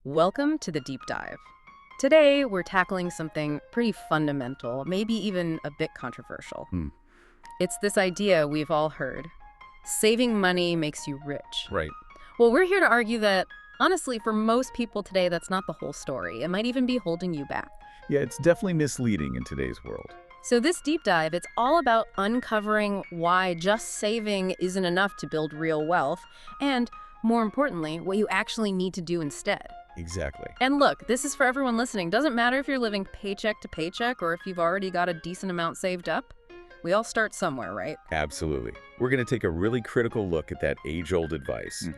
Welcome to the Deep Dive. Today, we're tackling something pretty fundamental, maybe even a bit controversial. It's this idea we've all heard. Saving money makes you rich. Right. Well, we're here to argue that, honestly, for most people today, that's not the whole story. It might even be holding you back. Yeah, it's definitely misleading in today's world. So this deep dive, it's all about uncovering why just saving isn't enough to build real wealth, and more importantly, what you actually need to do instead. Exactly. And look, this is for everyone listening. Doesn't matter if you're living paycheck to paycheck or if you've already got a decent amount saved up. We all start somewhere, right? Absolutely. We're going to take a really critical look at that age-old advice.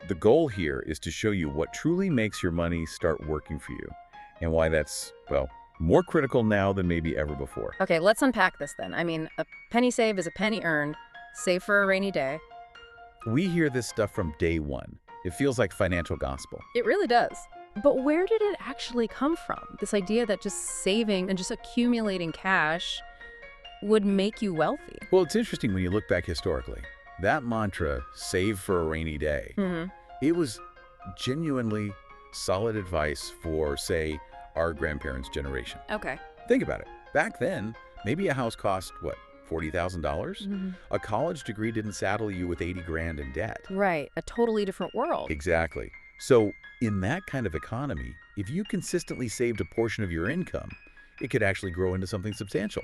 The goal here is to show you what truly makes your money start working for you and why that's, well, more critical now than maybe ever before. Okay, let's unpack this then. I mean, a penny saved is a penny earned. Save for a rainy day. We hear this stuff from day one. It feels like financial gospel. It really does. But where did it actually come from? This idea that just saving and just accumulating cash would make you wealthy. Well, it's interesting when you look back historically. That mantra, save for a rainy day, it was genuinely solid advice for, say, our grandparents' generation. Okay. Think about it. Back then, maybe a house cost, what, $40,000? A college degree didn't saddle you with 80 grand in debt. Right. A totally different world. Exactly. So in that kind of economy, if you consistently saved a portion of your income, it could actually grow into something substantial.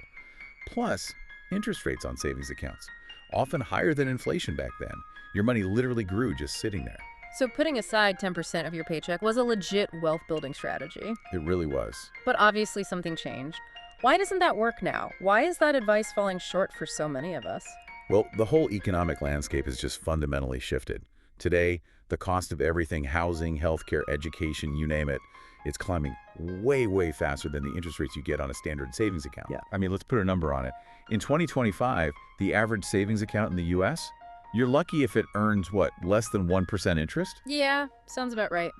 Plus, interest rates on savings accounts, often higher than inflation back then. Your money literally grew just sitting there. So putting aside 10% of your paycheck was a legit wealth-building strategy. It really was. But obviously something changed. Why doesn't that work now? Why is that advice falling short for so many of us? Well, the whole economic landscape has just fundamentally shifted. Today, the cost of everything, housing, healthcare, education, you name it, it's climbing way, way faster than the interest rates you get on a standard savings account. Yeah. I mean, let's put a number on it. In 2025, the average savings account in the U.S., you're lucky if it earns, what, less than 1% interest? Yeah, sounds about right.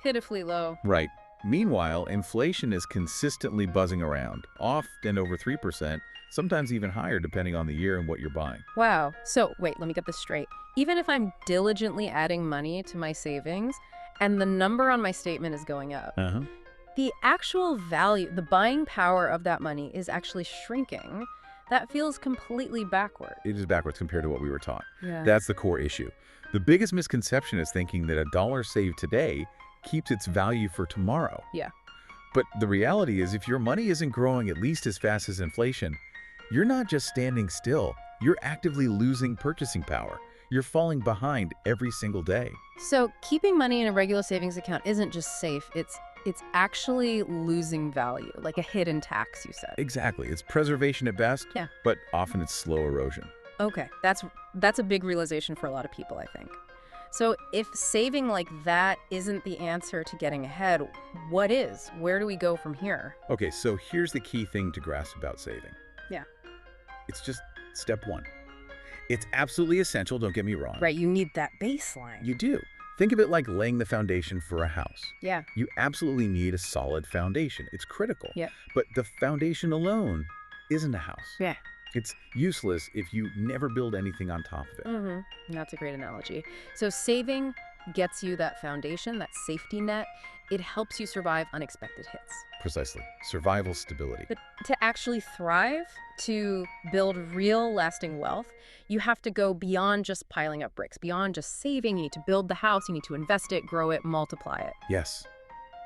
Pitifully low. Right. Meanwhile, inflation is consistently buzzing around, often over 3%, sometimes even higher depending on the year and what you're buying. Wow. So wait, let me get this straight. Even if I'm diligently adding money to my savings and the number on my statement is going up, the actual value, the buying power of that money is actually shrinking. That feels completely backward. It is backwards compared to what we were taught. Yeah. That's the core issue. The biggest misconception is thinking that a dollar saved today keeps its value for tomorrow. Yeah. But the reality is if your money isn't growing at least as fast as inflation, you're not just standing still, you're actively losing purchasing power. You're falling behind every single day. So keeping money in a regular savings account isn't just safe, it's actually losing value, like a hidden tax, you said. Exactly. It's preservation at best, Yeah. but often it's slow erosion. Okay, that's a big realization for a lot of people, I think. So if saving like that isn't the answer to getting ahead, what is? Where do we go from here? Okay, so here's the key thing to grasp about saving. Yeah. It's just step one. It's absolutely essential, don't get me wrong. Right, you need that baseline. You do. Think of it like laying the foundation for a house. Yeah. You absolutely need a solid foundation. It's critical. Yeah. But the foundation alone isn't a house. Yeah. It's useless if you never build anything on top of it. That's a great analogy. So saving gets you that foundation, that safety net. It helps you survive unexpected hits. Precisely. Survival stability. But to actually thrive, to build real lasting wealth, you have to go beyond just piling up bricks, beyond just saving. You need to build the house, you need to invest it, grow it, multiply it. Yes.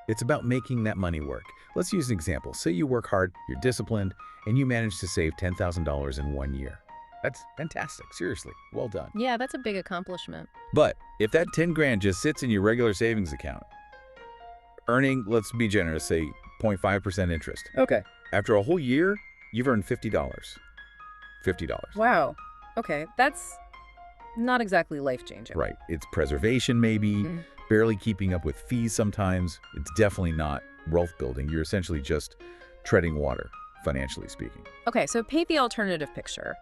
It's about making that money work. Let's use an example. Say you work hard, you're disciplined, and you manage to save $10,000 in 1 year. That's fantastic. Seriously. Well done. Yeah, that's a big accomplishment. But if that 10 grand just sits in your regular savings account, earning, let's be generous, say 0.5% interest. Okay. After a whole year, you've earned $50. $50. Wow. Okay, that's not exactly life-changing. Right. It's preservation maybe, barely keeping up with fees sometimes. It's definitely not wealth building. You're essentially just treading water, financially speaking. Okay, so paint the alternative picture.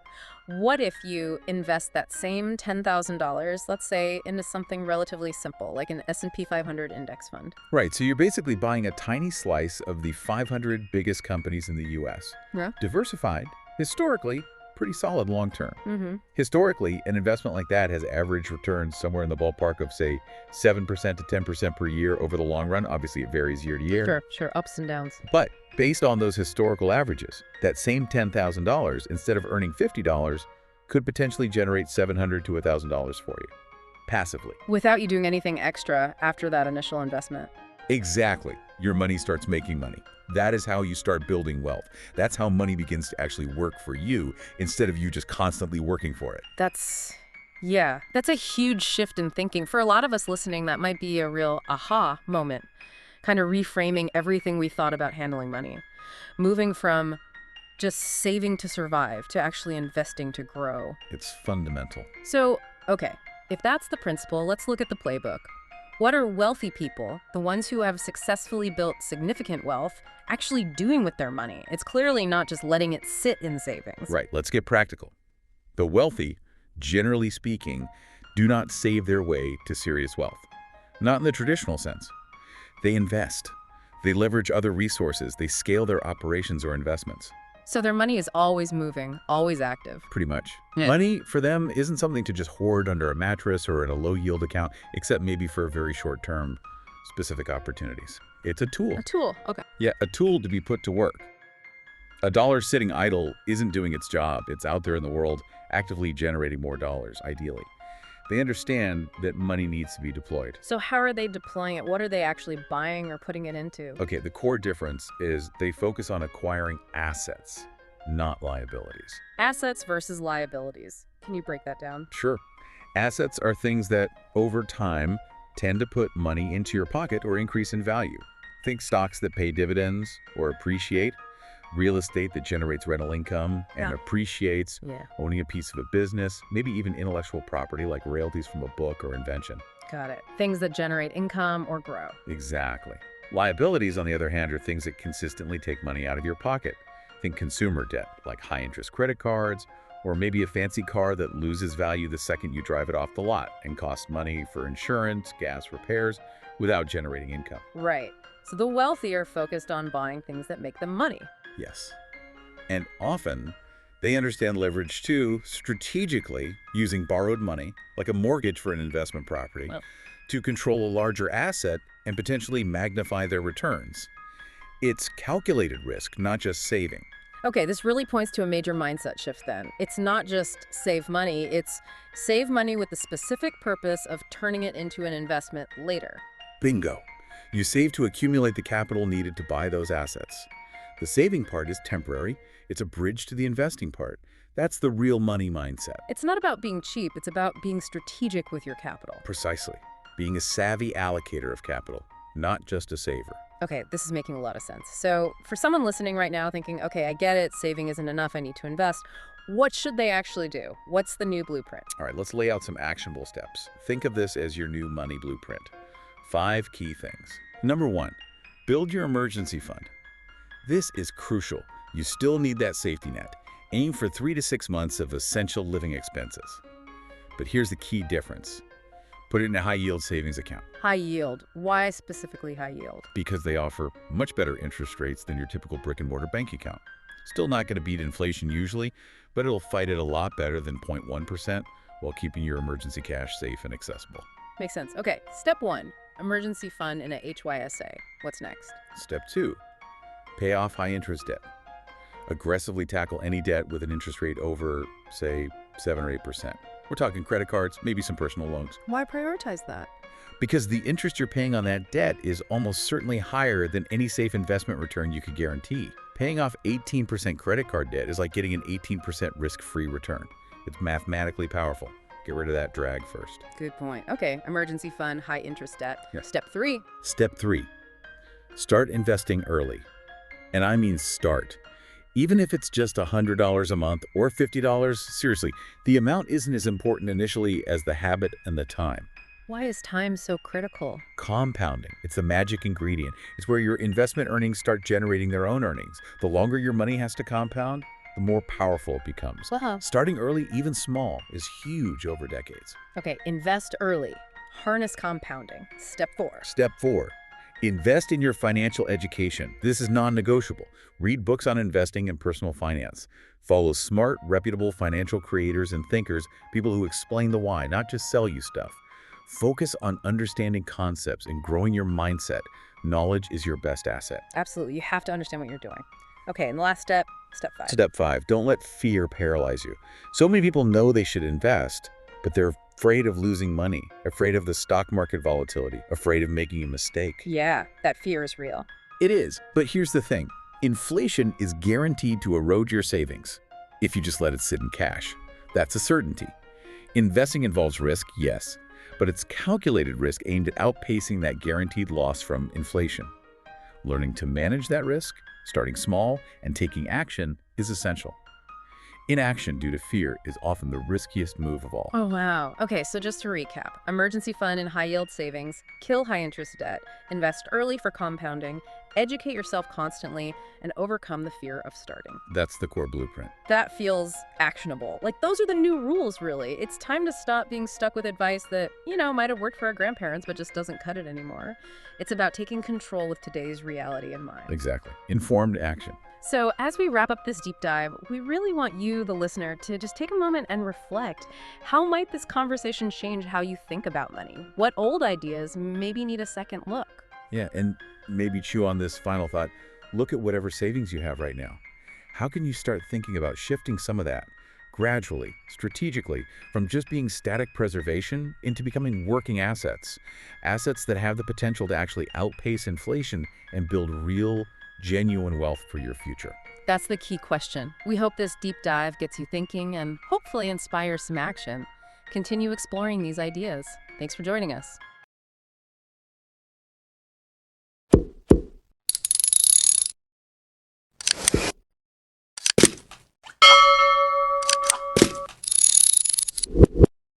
What if you invest that same $10,000, let's say, into something relatively simple, like an S&P 500 index fund? Right, so you're basically buying a tiny slice of the 500 biggest companies in the U.S. Yeah. Diversified, historically, pretty solid long term. Historically, an investment like that has average returns somewhere in the ballpark of, say, 7% to 10% per year over the long run. Obviously, it varies year to year. Sure, ups and downs. But based on those historical averages, that same $10,000, instead of earning $50, could potentially generate $700 to $1,000 for you, passively. Without you doing anything extra after that initial investment. Exactly. Your money starts making money. That is how you start building wealth. That's how money begins to actually work for you instead of you just constantly working for it. That's a huge shift in thinking. For a lot of us listening, that might be a real aha moment, kind of reframing everything we thought about handling money, moving from just saving to survive to actually investing to grow. It's fundamental. So, okay, if that's the principle, let's look at the playbook. What are wealthy people, the ones who have successfully built significant wealth, actually doing with their money? It's clearly not just letting it sit in savings. Right, let's get practical. The wealthy, generally speaking, do not save their way to serious wealth. Not in the traditional sense. They invest. They leverage other resources. They scale their operations or investments. So their money is always moving, always active. Pretty much. Yeah. Money, for them, isn't something to just hoard under a mattress or in a low-yield account, except maybe for very short-term specific opportunities. It's a tool. A tool, okay. Yeah, a tool to be put to work. A dollar sitting idle isn't doing its job. It's out there in the world, actively generating more dollars, ideally. They understand that money needs to be deployed. So how are they deploying it? What are they actually buying or putting it into? Okay, the core difference is they focus on acquiring assets, not liabilities. Assets versus liabilities. Can you break that down? Sure. Assets are things that, over time, tend to put money into your pocket or increase in value. Think stocks that pay dividends or appreciate, real estate that generates rental income and appreciates, owning a piece of a business, maybe even intellectual property like royalties from a book or invention. Got it. Things that generate income or grow. Exactly. Liabilities, on the other hand, are things that consistently take money out of your pocket. Think consumer debt, like high-interest credit cards, or maybe a fancy car that loses value the second you drive it off the lot and costs money for insurance, gas repairs, without generating income. Right. So the wealthy are focused on buying things that make them money. Yes. And often, they understand leverage too, strategically using borrowed money, like a mortgage for an investment property, to control a larger asset and potentially magnify their returns. It's calculated risk, not just saving. Okay, this really points to a major mindset shift then. It's not just save money, it's save money with the specific purpose of turning it into an investment later. Bingo. You save to accumulate the capital needed to buy those assets. The saving part is temporary. It's a bridge to the investing part. That's the real money mindset. It's not about being cheap. It's about being strategic with your capital. Precisely. Being a savvy allocator of capital, not just a saver. Okay, this is making a lot of sense. So for someone listening right now thinking, okay, I get it, saving isn't enough, I need to invest, what should they actually do? What's the new blueprint? All right, let's lay out some actionable steps. Think of this as your new money blueprint. 5 key things. Number 1, build your emergency fund. This is crucial. You still need that safety net. Aim for 3 to 6 months of essential living expenses. But here's the key difference. Put it in a high-yield savings account. High yield. Why specifically high yield? Because they offer much better interest rates than your typical brick-and-mortar bank account. Still not going to beat inflation usually, but it'll fight it a lot better than 0.1% while keeping your emergency cash safe and accessible. Makes sense. Okay, step 1, emergency fund in a HYSA. What's next? Step 2, pay off high-interest debt. Aggressively tackle any debt with an interest rate over, say, 7 or 8%. We're talking credit cards, maybe some personal loans. Why prioritize that? Because the interest you're paying on that debt is almost certainly higher than any safe investment return you could guarantee. Paying off 18% credit card debt is like getting an 18% risk-free return. It's mathematically powerful. Get rid of that drag first. Good point. Okay, emergency fund, high interest debt. Yeah. Step 3. Step 3, start investing early. And I mean start. Even if it's just $100 a month or $50, seriously, the amount isn't as important initially as the habit and the time. Why is time so critical? Compounding. It's the magic ingredient. It's where your investment earnings start generating their own earnings. The longer your money has to compound, the more powerful it becomes. Wow. Starting early, even small, is huge over decades. Okay, invest early. Harness compounding. Step 4. Step 4, Invest in your financial education. This is non-negotiable. Read books on investing and personal finance. Follow smart, reputable financial creators and thinkers, people who explain the why, not just sell you stuff. Focus on understanding concepts and growing your mindset. Knowledge is your best asset. Absolutely. You have to understand what you're doing. Okay, and the last step, step 5. Step 5, don't let fear paralyze you. So many people know they should invest, but they're afraid of losing money, afraid of the stock market volatility, afraid of making a mistake. Yeah, that fear is real. It is, but here's the thing. Inflation is guaranteed to erode your savings if you just let it sit in cash. That's a certainty. Investing involves risk, yes, but it's calculated risk aimed at outpacing that guaranteed loss from inflation. Learning to manage that risk, starting small, and taking action is essential. Inaction due to fear is often the riskiest move of all. Oh, wow. Okay, so just to recap, emergency fund and high-yield savings, kill high-interest debt, invest early for compounding, educate yourself constantly, and overcome the fear of starting. That's the core blueprint. That feels actionable. Like, those are the new rules, really. It's time to stop being stuck with advice that, might have worked for our grandparents, but just doesn't cut it anymore. It's about taking control with today's reality in mind. Exactly. Informed action. So as we wrap up this deep dive, we really want you, the listener, to just take a moment and reflect. How might this conversation change how you think about money? What old ideas maybe need a second look? Yeah, and maybe chew on this final thought. Look at whatever savings you have right now. How can you start thinking about shifting some of that gradually, strategically, from just being static preservation into becoming working assets? Assets that have the potential to actually outpace inflation and build real, genuine wealth for your future. That's the key question. We hope this deep dive gets you thinking and hopefully inspires some action. Continue exploring these ideas. Thanks for joining us.